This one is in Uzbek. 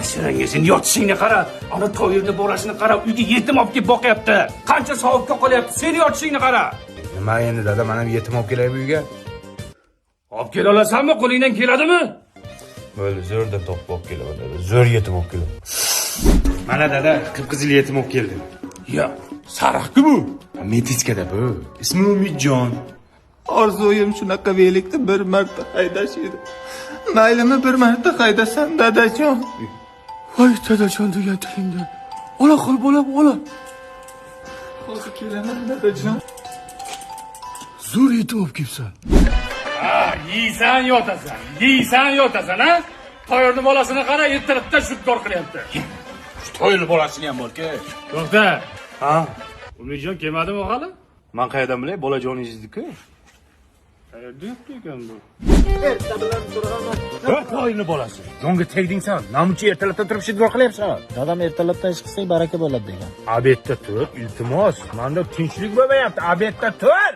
Mashinangizning yotishingni qara, ana to'yirni borashini qara, uyga yetim olib kelib boqyapti. Qancha savobga qolyapti, seni yotishingni qara. Nima endi dada, men ham yetim olib kelay bu uyga? Olib kela olasanmi, qo'lingdan keladimi? Bo'ldi, zo'rda topib olib kelaman dada. Zo'r yetim olib kelaman. Mana dada, qip-qizil yetim olib keldim. Ya, sariq-ku bu. Metiskada bu. Ismi Umidjon. Orzuim shunaqa velikni bir marta haydash edi. Maylimi bir marta haydasam dadajon. Voy dadajon degan tilingdan. Ola qol bolam, ola. Hozir kelaman dadajon. Zo'r yetim olib kelibsan. Ha, yeysan yotasan, ha? To'yirni bolasini qara, ertalabdan shudgor qilyapti. Shu to'yli bolasini ham bor-ku. To'xta. Ha? Umidjon kelmadimi hali? Men qayerdan bilay, bolajoningizni-ku. Qayerda yo'q ekan bu? To'yli bolasi. Jonga tegdingsan. Namuncha ertalabdan turib shudgor qilyapsan. Dadam ertalabdan ish qilsak baraka bo'ladi degan. Obedda tur, iltimos. Menda tinchlik bo'lmayapti. Obedda tur.